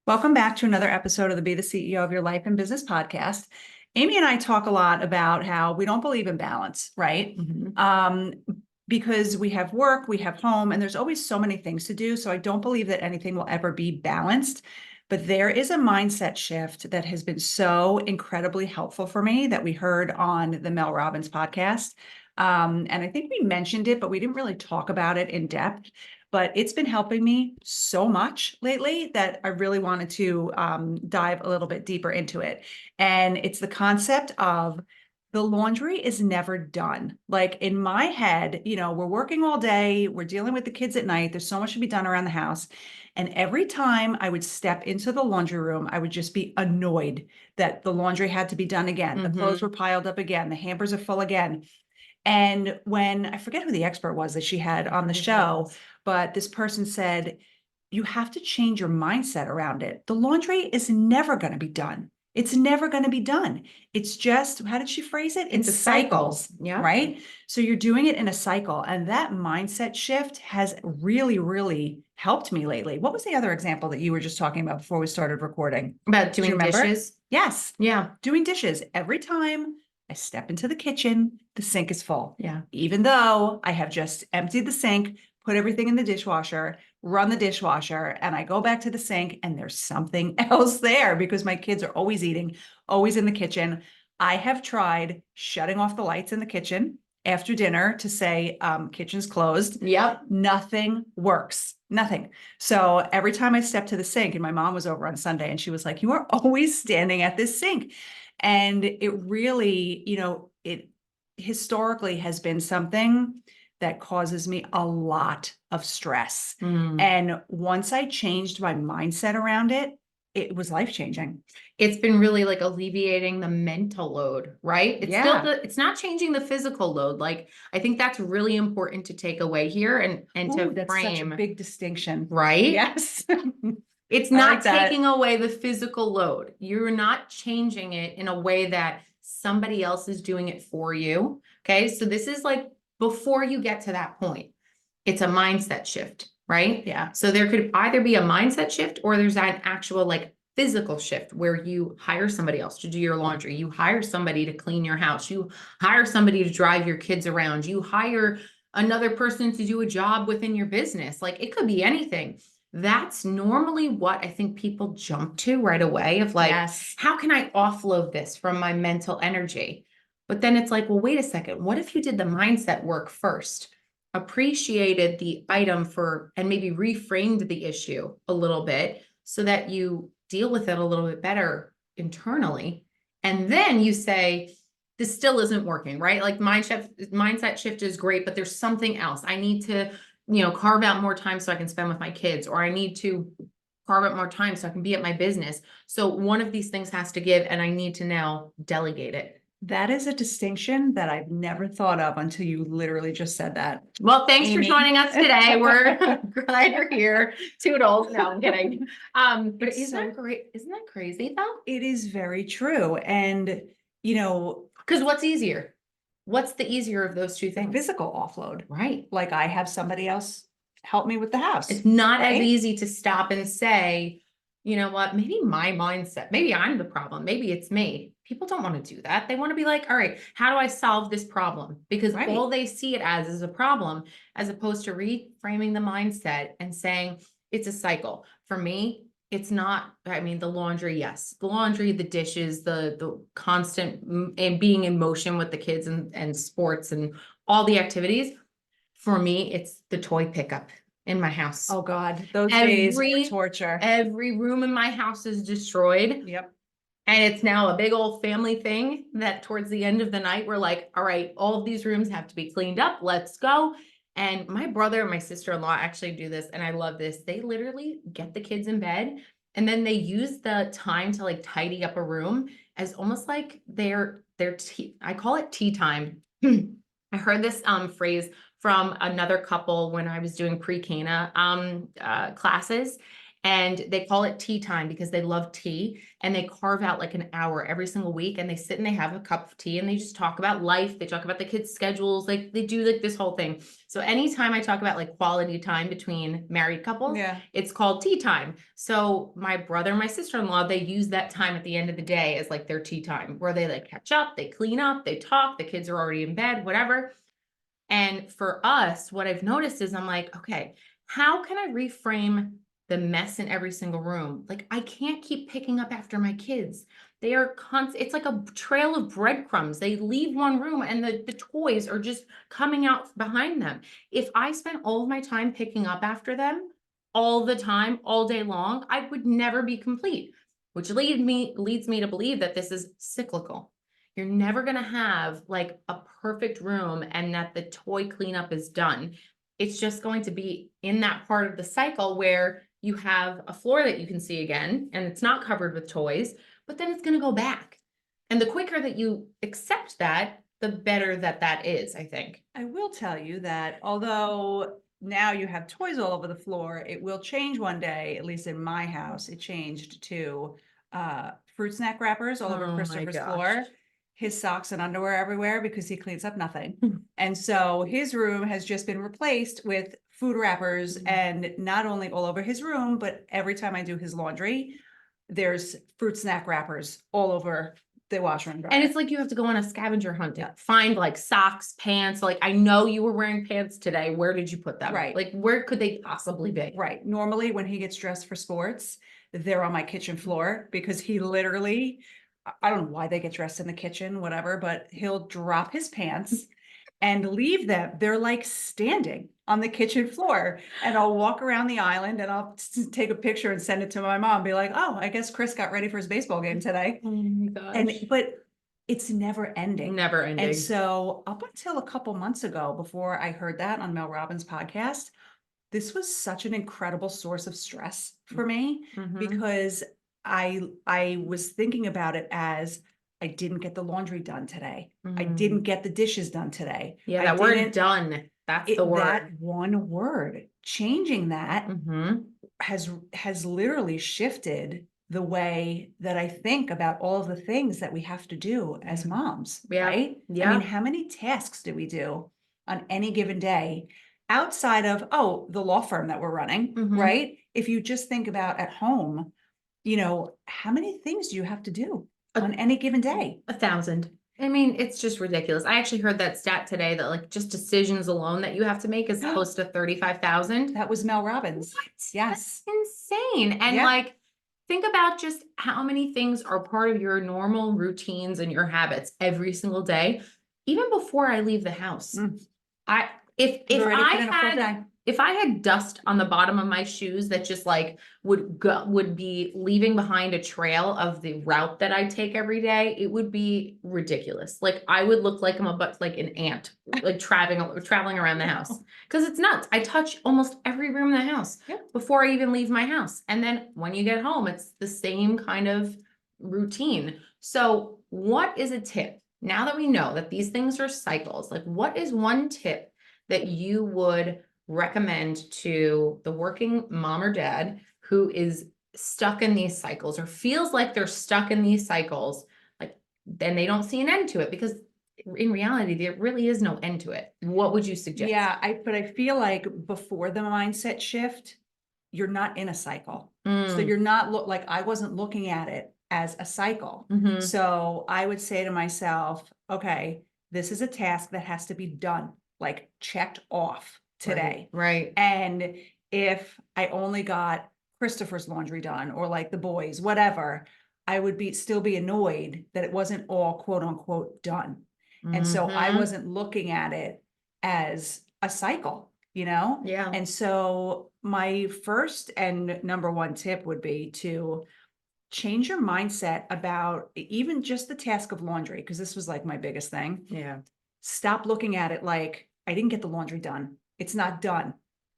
Welcome back to another episode of the Be the CEO of Your Life and Business podcast. Amy and I talk a lot about how we don't believe in balance, right? Because we have work, we have home, and there's always so many things to do. So I don't believe that anything will ever be balanced. But there is a mindset shift that has been so incredibly helpful for me that we heard on the Mel Robbins podcast. And I think we mentioned it, but we didn't really talk about it in depth. But it's been helping me so much lately that I really wanted to dive a little bit deeper into it. And it's the concept of the laundry is never done. Like in my head, we're working all day, we're dealing with the kids at night, there's so much to be done around the house. And every time I would step into the laundry room, I would just be annoyed that the laundry had to be done again. The clothes were piled up again, the hampers are full again. And when I forget who the expert was that she had on the show, but this person said, you have to change your mindset around it. The laundry is never going to be done. It's never going to be done. It's just, how did she phrase it? It's a cycles. Yeah. Right. So you're doing it in a cycle. And that mindset shift has really, really helped me lately. What was the other example that you were just talking about before we started recording? About doing dishes? Yes. Yeah. Doing dishes. Every time I step into the kitchen, the sink is full. Yeah. Even though I have just emptied the sink, put everything in the dishwasher, run the dishwasher, and I go back to the sink and there's something else there because my kids are always eating, always in the kitchen. I have tried shutting off the lights in the kitchen after dinner to say, kitchen's closed. Yep. Nothing works. Nothing. So every time I step to the sink, and my mom was over on Sunday and she was like, you are always standing at this sink. And it really, it historically has been something that causes me a lot of stress. And once I changed my mindset around it, it was life-changing. It's been really like alleviating the mental load, right? It's still it's not changing the physical load. Like, I think that's really important to take away here and to That's frame. such a big distinction. Right? Yes. It's not taking away the physical load. You're not changing it in a way that somebody else is doing it for you. Okay. So this is like before you get to that point, it's a mindset shift, right? Yeah. So there could either be a mindset shift or there's an actual like physical shift where you hire somebody else to do your laundry. You hire somebody to clean your house. You hire somebody to drive your kids around. You hire another person to do a job within your business. Like, it could be anything. That's normally what I think people jump to right away of like, Yes. how can I offload this from my mental energy? But then it's like, well, wait a second. What if you did the mindset work first, appreciated the item and maybe reframed the issue a little bit so that you deal with it a little bit better internally. And then you say, this still isn't working, right? Like, mindset shift is great, but there's something else. I need to carve out more time so I can spend with my kids, or I need to carve out more time so I can be at my business. So one of these things has to give, and I need to now delegate it. That is a distinction that I've never thought of until you literally just said that. Well, thanks Amy. for joining us today. We're glad you're here. Toodles. No, I'm kidding. But isn't that great? Isn't that crazy though? It is very true. And, because what's easier? What's the easier of those two things? Physical offload, right? Like, I have somebody else help me with the house. It's not as easy to stop and say, you know what, maybe my mindset, maybe I'm the problem. Maybe it's me. People don't want to do that. They want to be like, all right, how do I solve this problem? Because all they see it as is a problem, as opposed to reframing the mindset and saying it's a cycle. For me, it's not, the laundry, yes. The laundry, the dishes, the constant and being in motion with the kids and sports and all the activities. For me, it's the toy pickup in my house. Oh God, those days were torture. Every room in my house is destroyed. Yep. And it's now a big old family thing that towards the end of the night, we're like, all right, all of these rooms have to be cleaned up. Let's go. And my brother and my sister-in-law actually do this. And I love this. They literally get the kids in bed and then they use the time to like tidy up a room as almost like their I call it tea time. I heard this phrase from another couple when I was doing pre-Cana classes. And they call it tea time because they love tea, and they carve out like an hour every single week, and they sit and they have a cup of tea and they just talk about life. They talk about the kids' schedules. Like they do like this whole thing. So anytime I talk about like quality time between married couples, Yeah. it's called tea time. So my brother and my sister-in-law, they use that time at the end of the day as like their tea time, where they like catch up, they clean up, they talk, the kids are already in bed, whatever. And for us, what I've noticed is I'm like, okay, how can I reframe the mess in every single room? Like, I can't keep picking up after my kids. They are constant. It's like a trail of breadcrumbs. They leave one room and the toys are just coming out behind them. If I spent all of my time picking up after them all the time, all day long, I would never be complete, which leads me to believe that this is cyclical. You're never going to have like a perfect room and that the toy cleanup is done. It's just going to be in that part of the cycle where you have a floor that you can see again and it's not covered with toys, but then it's going to go back. And the quicker that you accept that, the better that that is, I think. I will tell you that although now you have toys all over the floor, it will change one day, at least in my house. It changed to fruit snack wrappers all over Oh my Christopher's gosh. floor, his socks and underwear everywhere because he cleans up nothing. And so his room has just been replaced with food wrappers, and not only all over his room, but every time I do his laundry, there's fruit snack wrappers all over the washer and dryer. And it's like you have to go on a scavenger hunt to find like socks, pants. Like, I know you were wearing pants today. Where did you put them? Right. Like, where could they possibly be? Right. Normally, when he gets dressed for sports, they're on my kitchen floor because he literally, I don't know why they get dressed in the kitchen, whatever, but he'll drop his pants and leave them. They're like standing on the kitchen floor, and I'll walk around the island and I'll take a picture and send it to my mom, be like, oh, I guess Chris got ready for his baseball game today. Oh my gosh. But it's never ending. Never ending. And so up until a couple months ago, before I heard that on Mel Robbins' podcast, this was such an incredible source of stress for me because I was thinking about it as I didn't get the laundry done today. I didn't get the dishes done today. Yeah, I that word didn't- done. That's the word. That one word, changing that has literally shifted the way that I think about all of the things that we have to do as moms, right? Yeah. I mean, how many tasks do we do on any given day outside of, the law firm that we're running, right? If you just think about at home, how many things do you have to do on any given day? 1,000. I mean, it's just ridiculous. I actually heard that stat today that like just decisions alone that you have to make is close to 35,000. That was Mel Robbins. What? Yes. That's insane. And like, think about just how many things are part of your normal routines and your habits every single day, even before I leave the house. If I had dust on the bottom of my shoes that just like would be leaving behind a trail of the route that I take every day, it would be ridiculous. Like I would look like like an ant, like traveling around the house. Because it's nuts. I touch almost every room in the house before I even leave my house. And then when you get home, it's the same kind of routine. So what is a tip? Now that we know that these things are cycles, like what is one tip that you would recommend to the working mom or dad who is stuck in these cycles or feels like they're stuck in these cycles, like then they don't see an end to it? Because in reality, there really is no end to it. What would you suggest? Yeah, but I feel like before the mindset shift, you're not in a cycle. So you're not like I wasn't looking at it as a cycle. So I would say to myself, okay, this is a task that has to be done, like checked off today. Right. And if I only got Christopher's laundry done or like the boys, whatever, I would still be annoyed that it wasn't all quote unquote done. And so I wasn't looking at it as a cycle, Yeah. And so my first and number one tip would be to change your mindset about even just the task of laundry, because this was like my biggest thing. Yeah. Stop looking at it like I didn't get the laundry done. It's not done.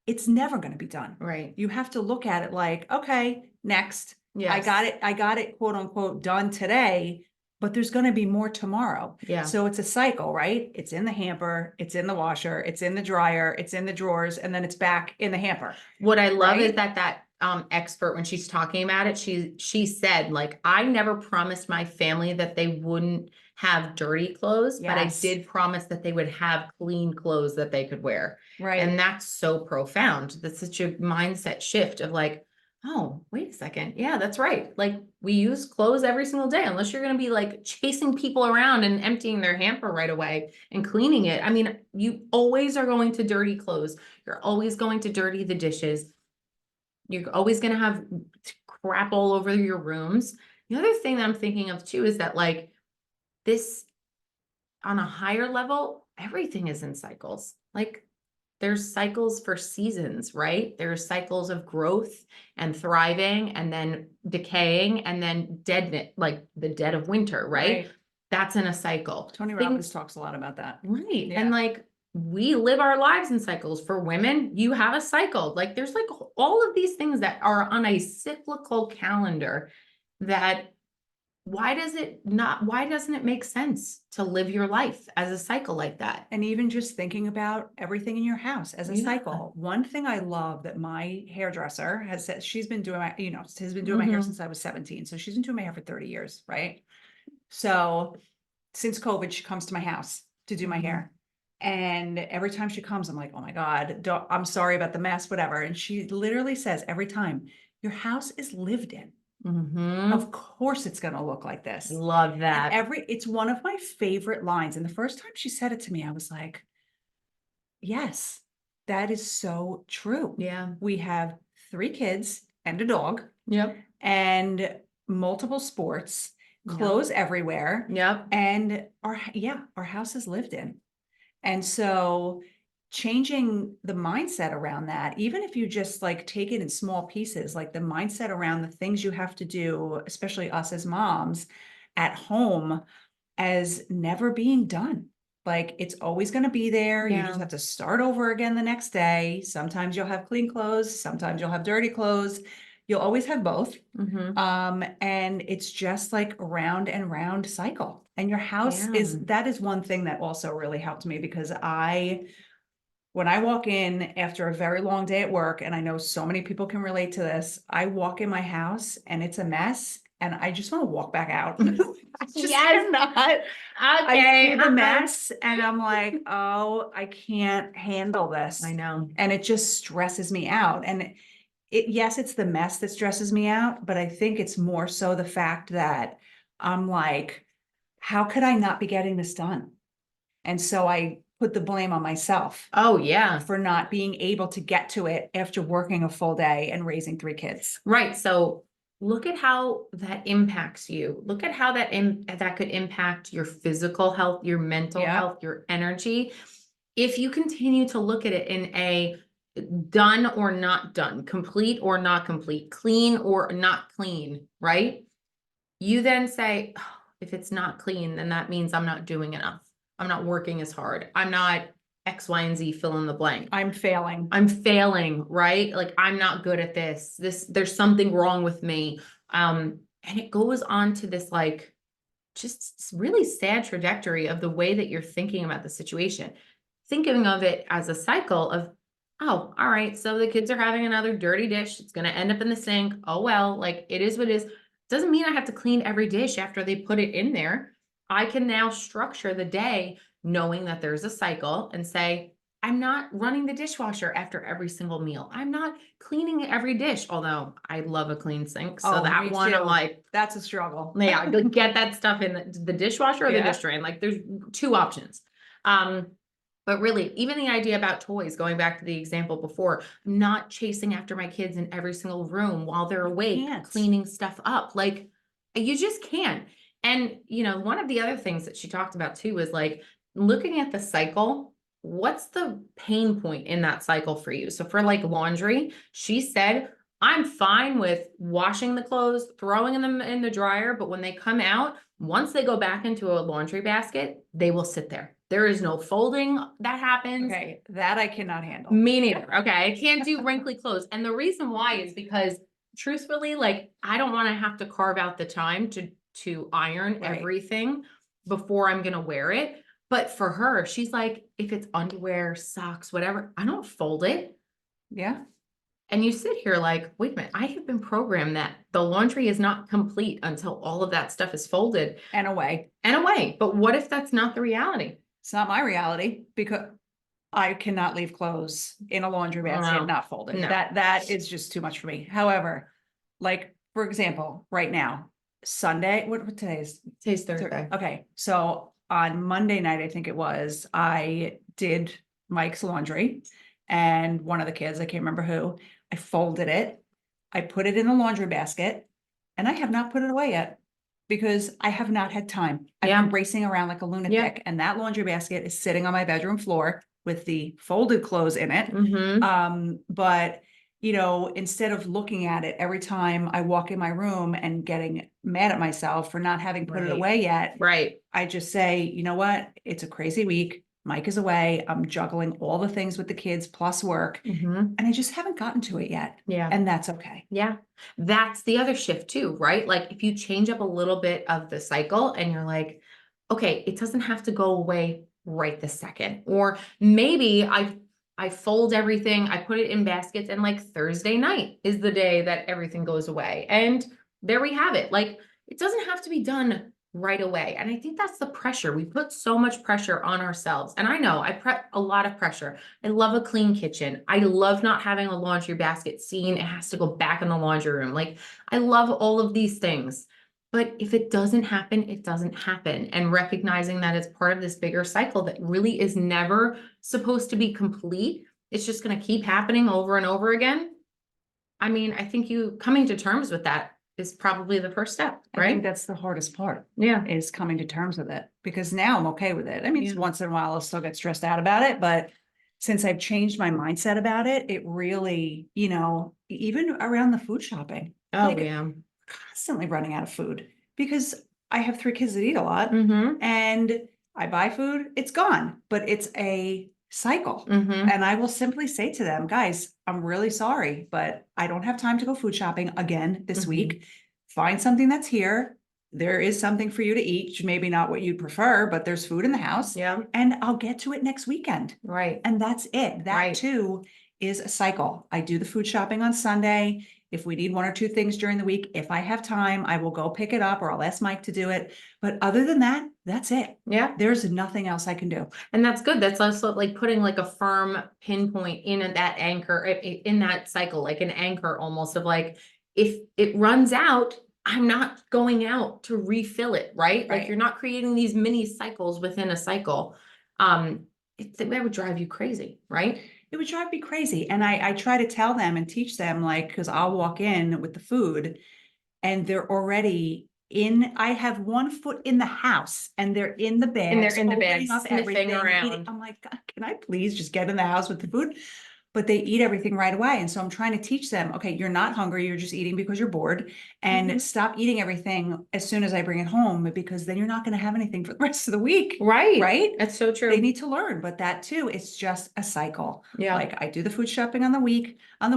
It's never going to be done. Right. You have to look at it like, okay, next. Yes. I got it, quote unquote, done today, but there's going to be more tomorrow. Yeah. So it's a cycle, right? It's in the hamper, it's in the washer, it's in the dryer, it's in the drawers, and then it's back in the hamper. What I love Right? is that expert, when she's talking about it, she said, like, I never promised my family that they wouldn't have dirty clothes, but I Yes. did promise that they would have clean clothes that they could wear. Right. And that's so profound. That's such a mindset shift of like, oh, wait a second. Yeah, that's right. Like, we use clothes every single day, unless you're going to be like chasing people around and emptying their hamper right away and cleaning it. I mean, you always are going to dirty clothes. You're always going to dirty the dishes. You're always going to have crap all over your rooms. The other thing that I'm thinking of too is that, like, this on a higher level, everything is in cycles. Like, there's cycles for seasons, right? There's cycles of growth and thriving and then decaying and then dead, like the dead of winter, right? That's in a cycle. Tony Robbins talks a lot about that. Right. Yeah. And like, we live our lives in cycles. For women, you have a cycle. Like, there's like all of these things that are on a cyclical calendar that why doesn't it make sense to live your life as a cycle like that? And even just thinking about everything in your house as a Yeah. cycle. One thing I love that my hairdresser has said, she's been doing my, has been doing my hair since I was 17. So she's been doing my hair for 30 years, right? So since COVID, she comes to my house to do my hair. And every time she comes, I'm like, oh my God, I'm sorry about the mess, whatever. And she literally says every time, your house is lived in. Of course it's going to look like this. Love that. And it's one of my favorite lines. And the first time she said it to me, I was like, yes, that is so true. Yeah. We have 3 kids and a dog. Yep. And multiple sports, clothes everywhere. Yep. And our house is lived in. And so changing the mindset around that, even if you just like take it in small pieces, like the mindset around the things you have to do, especially us as moms at home, as never being done. Like, it's always going to be there. You just have to start over again the next day. Sometimes you'll have clean clothes. Sometimes you'll have dirty clothes. You'll always have both. And it's just like a round and round cycle. And your house that is one thing that also really helped me, because when I walk in after a very long day at work, and I know so many people can relate to this, I walk in my house and it's a mess and I just want to walk back out. I just cannot. I see the mess and I'm like, oh, I can't handle this. I know. And it just stresses me out. And yes, it's the mess that stresses me out, but I think it's more so the fact that I'm like, how could I not be getting this done? And so I put the blame on myself. Oh, yeah. For not being able to get to it after working a full day and raising 3 kids. Right. So look at how that impacts you. Look at how that could impact your physical health, your mental health, your energy. If you continue to look at it in a done or not done, complete or not complete, clean or not clean, right? You then say, oh, if it's not clean, then that means I'm not doing enough. I'm not working as hard. I'm not X, Y, and Z, fill in the blank. I'm failing, right? Like, I'm not good at this. There's something wrong with me. And it goes on to this, like, just really sad trajectory of the way that you're thinking about the situation. Thinking of it as a cycle of, oh, all right, so the kids are having another dirty dish. It's going to end up in the sink. Oh, well, like, it is what it is. Doesn't mean I have to clean every dish after they put it in there. I can now structure the day knowing that there's a cycle and say, I'm not running the dishwasher after every single meal. I'm not cleaning every dish, although I love a clean sink. So that one, I'm like, that's a struggle. Yeah, get that stuff in the dishwasher or the dish drain. Like, there's 2 options. But really, even the idea about toys, going back to the example before, not chasing after my kids in every single room while they're awake, cleaning stuff up. Like, you just can't. And, one of the other things that she talked about too was like looking at the cycle. What's the pain point in that cycle for you? So for like laundry, she said, I'm fine with washing the clothes, throwing them in the dryer, but when they come out, once they go back into a laundry basket, they will sit there. There is no folding that happens. Okay, that I cannot handle. Me neither. Okay, I can't do wrinkly clothes. And the reason why is because, truthfully, like, I don't want to have to carve out the time to iron everything before I'm going to wear it. But for her, she's like, if it's underwear, socks, whatever, I don't fold it. Yeah. And you sit here like, wait a minute, I have been programmed that the laundry is not complete until all of that stuff is folded And away. and away. But what if that's not the reality? It's not my reality because I cannot leave clothes in a laundry basket No. not folded. No. That is just too much for me. However, like for example, right now, Sunday, what today is? Today's Thursday. Okay, so on Monday night, I think it was, I did Mike's laundry and one of the kids, I can't remember who, I folded it. I put it in the laundry basket and I have not put it away yet because I have not had time. I've Yeah. been racing around like a lunatic and that laundry basket is sitting on my bedroom floor with the folded clothes in it. But you know, instead of looking at it every time I walk in my room and getting mad at myself for not having put it Right. away yet, Right. I just say, you know what? It's a crazy week. Mike is away. I'm juggling all the things with the kids plus work, and I just haven't gotten to it yet. Yeah. And that's okay. Yeah. That's the other shift too, right? Like if you change up a little bit of the cycle and you're like, okay, it doesn't have to go away right this second. Or maybe I fold everything, I put it in baskets, and like Thursday night is the day that everything goes away. And there we have it. Like it doesn't have to be done right away. And I think that's the pressure. We put so much pressure on ourselves. And I know I put a lot of pressure. I love a clean kitchen. I love not having a laundry basket seen. It has to go back in the laundry room. Like I love all of these things. But if it doesn't happen, it doesn't happen. And recognizing that it's part of this bigger cycle that really is never supposed to be complete. It's just going to keep happening over and over again. I mean, I think you coming to terms with that is probably the first step, I think right? that's the hardest part Yeah. is coming to terms with it because now I'm okay with it. I mean, Yeah. once in a while I'll still get stressed out about it, but since I've changed my mindset about it, it really, you know, even around the food shopping, Oh, like yeah. constantly running out of food because I have 3 kids that eat a lot Mm-hmm. and I buy food, it's gone, but it's a cycle. Mm-hmm. And I will simply say to them, guys, I'm really sorry, but I don't have time to go food shopping again this week. Find something that's here. There is something for you to eat, maybe not what you'd prefer, but there's food in the house. Yeah. And I'll get to it next weekend. Right. And that's it. That Right. too is a cycle. I do the food shopping on Sunday. If we need 1 or 2 things during the week, if I have time, I will go pick it up or I'll ask Mike to do it. But other than that, that's it. Yeah. There's nothing else I can do. And that's good. That's also like putting like a firm pinpoint in that anchor, in that cycle, like an anchor almost of like, if it runs out, I'm not going out to refill it, right? Like Right. you're not creating these mini cycles within a cycle. That would drive you crazy, right? It would drive me crazy. And I try to tell them and teach them, like, because I'll walk in with the food and they're already in, I have 1 foot in the house and they're in the bags. And they're in the opening bags, up sniffing everything, around. eating. I'm like, God, can I please just get in the house with the food? But they eat everything right away. And so I'm trying to teach them, okay, you're not hungry. You're just eating because you're bored, and stop eating everything as soon as I bring it home, because then you're not going to have anything for the rest of the week. Right. Right. That's so true. They need to learn, but that too, it's just a cycle. Yeah. Like I do the food shopping on the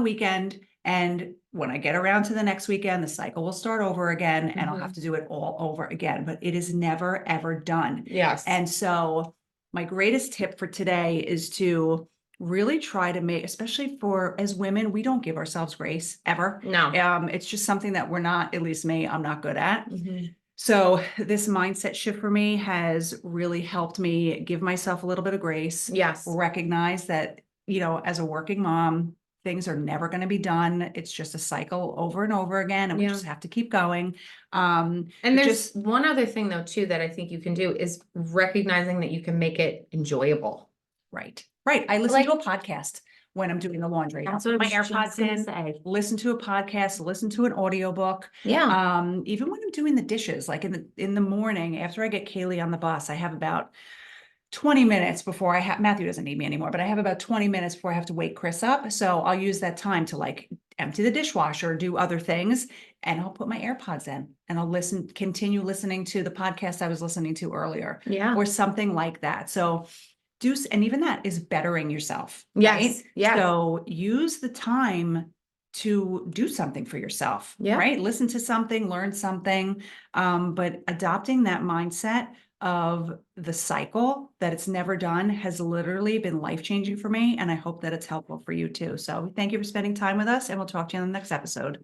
weekend. And when I get around to the next weekend, the cycle will start over again and I'll have to do it all over again, but it is never, ever done. Yes. And so my greatest tip for today is to really try to make, especially for as women, we don't give ourselves grace ever. No. It's just something that we're not, at least me, I'm not good at. Mhm. So this mindset shift for me has really helped me give myself a little bit of grace. Yes. Recognize that, you know, as a working mom, things are never going to be done. It's just a cycle over and over again, and we Yeah. just have to keep going. And but there's one other thing though, too, that I think you can do is recognizing that you can make it enjoyable. Right. I listen to a podcast when I'm doing the laundry. That's I'll what put I my was AirPods just gonna in, say. listen to a podcast, listen to an audiobook. Yeah. Even when I'm doing the dishes, like in the morning after I get Kaylee on the bus, I have about 20 minutes before Matthew doesn't need me anymore, but I have about 20 minutes before I have to wake Chris up. So I'll use that time to like empty the dishwasher, do other things, and I'll put my AirPods in and I'll continue listening to the podcast I was listening to earlier. Yeah. Or something like that. So and even that is bettering yourself. Yes. Right? Yes. So use the time to do something for yourself, Yeah. right? Listen to something, learn something, but adopting that mindset of the cycle that it's never done has literally been life-changing for me, and I hope that it's helpful for you too. So thank you for spending time with us, and we'll talk to you in the next episode.